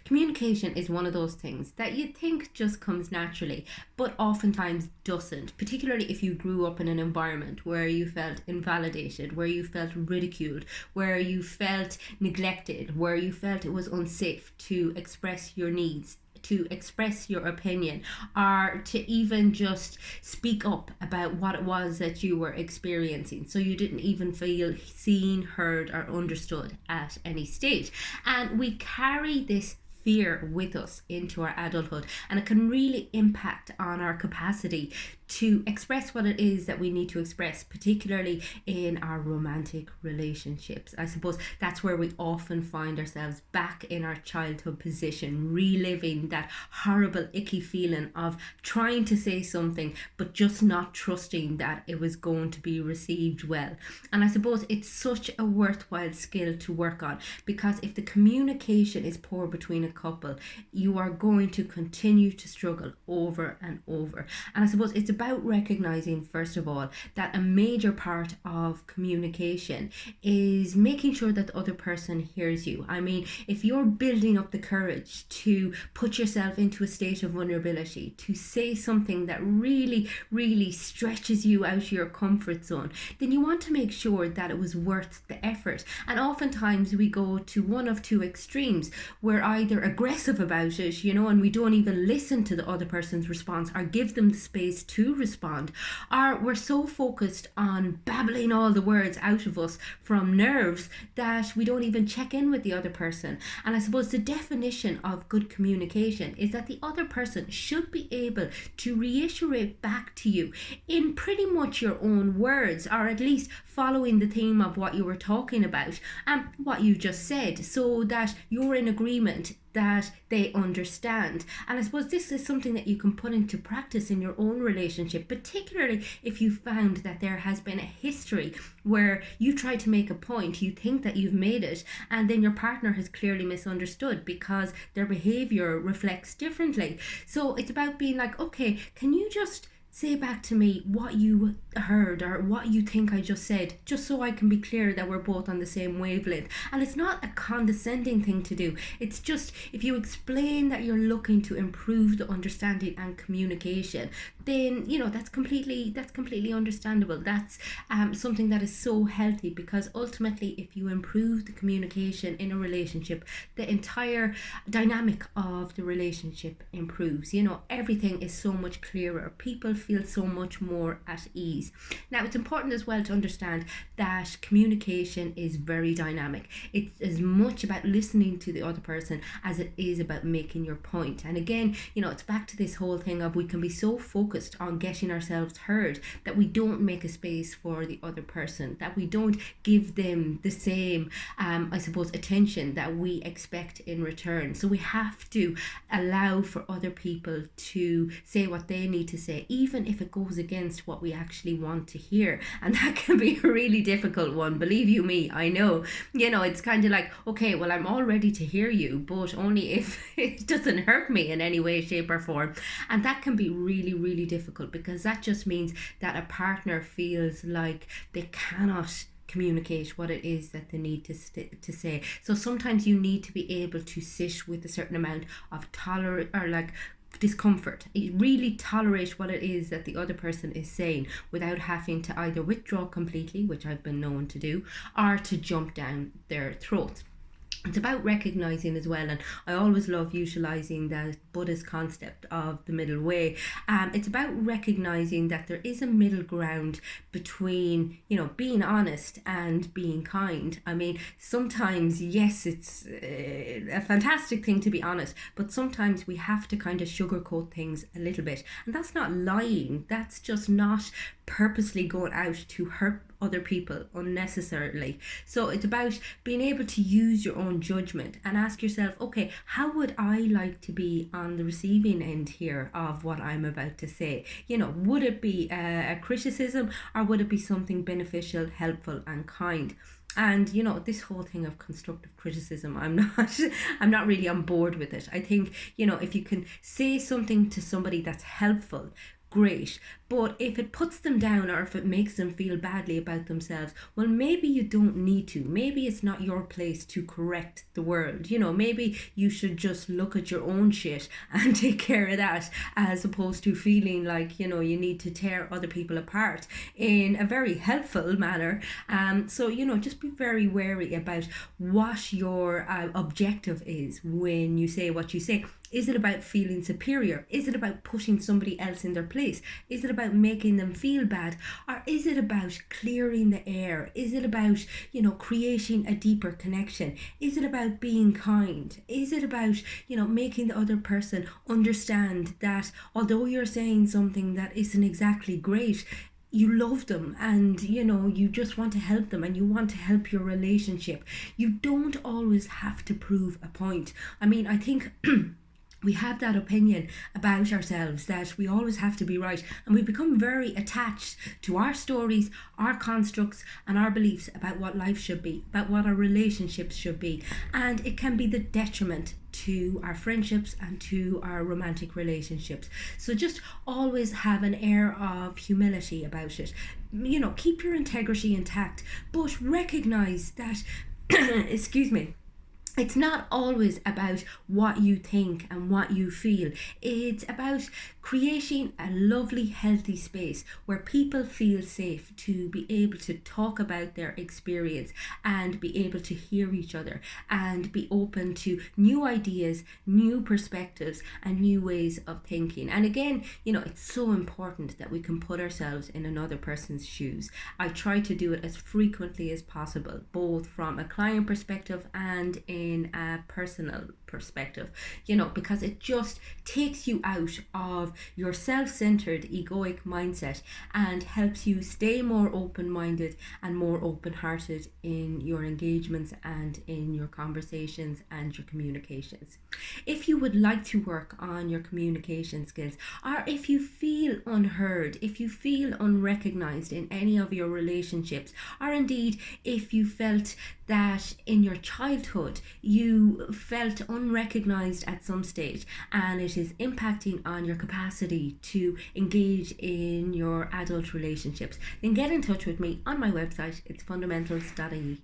communication is one of those things that you think just comes naturally, but oftentimes doesn't, particularly if you grew up in an environment where you felt invalidated, where you felt ridiculed, where you felt neglected, where you felt it was unsafe to express your needs, to express your opinion, or to even just speak up about what it was that you were experiencing. So you didn't even feel seen, heard, or understood at any stage. And we carry this fear with us into our adulthood, and it can really impact on our capacity to express what it is that we need to express, particularly in our romantic relationships. I suppose that's where we often find ourselves back in our childhood position, reliving that horrible, icky feeling of trying to say something but just not trusting that it was going to be received well. And I suppose it's such a worthwhile skill to work on, because if the communication is poor between a couple, you are going to continue to struggle over and over. And I suppose it's about recognizing, first of all, that a major part of communication is making sure that the other person hears you. I mean, if you're building up the courage to put yourself into a state of vulnerability, to say something that really, really stretches you out of your comfort zone, then you want to make sure that it was worth the effort. And oftentimes we go to one of two extremes. We're either aggressive about it, and we don't even listen to the other person's response or give them the space to respond, or we're so focused on babbling all the words out of us from nerves that we don't even check in with the other person. And I suppose the definition of good communication is that the other person should be able to reiterate back to you in pretty much your own words, or at least following the theme of what you were talking about and what you just said, so that you're in agreement, that they understand. And I suppose this is something that you can put into practice in your own relationship, particularly if you found that there has been a history where you try to make a point, you think that you've made it, and then your partner has clearly misunderstood because their behavior reflects differently. So it's about being like, okay, can you just say back to me what you heard or what you think I just said, just so I can be clear that we're both on the same wavelength. And it's not a condescending thing to do. It's just, if you explain that you're looking to improve the understanding and communication, then that's completely understandable. That's something that is so healthy, because ultimately if you improve the communication in a relationship, the entire dynamic of the relationship improves. Everything is so much clearer. People feel so much more at ease. Now, it's important as well to understand that communication is very dynamic. It's as much about listening to the other person as it is about making your point. And again, it's back to this whole thing of we can be so focused on getting ourselves heard that we don't make a space for the other person, that we don't give them the same, I suppose, attention that we expect in return. So we have to allow for other people to say what they need to say, even if it goes against what we actually want to hear. And that can be a really difficult one, believe you me, I know. It's kind of like, okay, well, I'm all ready to hear you, but only if it doesn't hurt me in any way, shape or form. And that can be really, really difficult, because that just means that a partner feels like they cannot communicate what it is that they need to say. So sometimes you need to be able to sit with a certain amount of discomfort, really tolerate what it is that the other person is saying without having to either withdraw completely, which I've been known to do, or to jump down their throats. It's about recognizing as well, and I always love utilizing the Buddhist concept of the middle way. It's about recognizing that there is a middle ground between, being honest and being kind. I mean, sometimes, yes, it's a fantastic thing to be honest, but sometimes we have to kind of sugarcoat things a little bit. And that's not lying. That's just not purposely going out to hurt other people unnecessarily. So it's about being able to use your own judgment and ask yourself, okay, how would I like to be on the receiving end here of what I'm about to say? Would it be a criticism, or would it be something beneficial, helpful and kind? And this whole thing of constructive criticism, I'm not really on board with it. I think if you can say something to somebody that's helpful, great, But if it puts them down or if it makes them feel badly about themselves, well, maybe you don't need to. Maybe it's not your place to correct the world. Maybe you should just look at your own shit and take care of that, as opposed to feeling like, you need to tear other people apart in a very helpful manner. So, just be very wary about what your objective is when you say what you say. Is it about feeling superior? Is it about putting somebody else in their place? Is it about making them feel bad? Or is it about clearing the air? Is it about, creating a deeper connection? Is it about being kind? Is it about, making the other person understand that although you're saying something that isn't exactly great, you love them, and you just want to help them, and you want to help your relationship. You don't always have to prove a point. I think we have that opinion about ourselves that we always have to be right, and we become very attached to our stories, our constructs, and our beliefs about what life should be, about what our relationships should be, and it can be the detriment to our friendships and to our romantic relationships. So just always have an air of humility about it. Keep your integrity intact, but recognize that excuse me, it's not always about what you think and what you feel. It's about creating a lovely, healthy space where people feel safe to be able to talk about their experience and be able to hear each other and be open to new ideas, new perspectives, and new ways of thinking. And again, it's so important that we can put ourselves in another person's shoes. I try to do it as frequently as possible, both from a client perspective and in a personal perspective, because it just takes you out of your self-centered egoic mindset and helps you stay more open-minded and more open-hearted in your engagements and in your conversations and your communications. If you would like to work on your communication skills, or if you feel unheard, if you feel unrecognized in any of your relationships, or indeed if you felt that in your childhood you felt unrecognized at some stage and it is impacting on your capacity to engage in your adult relationships, then get in touch with me on my website. It's fundamentals.ie.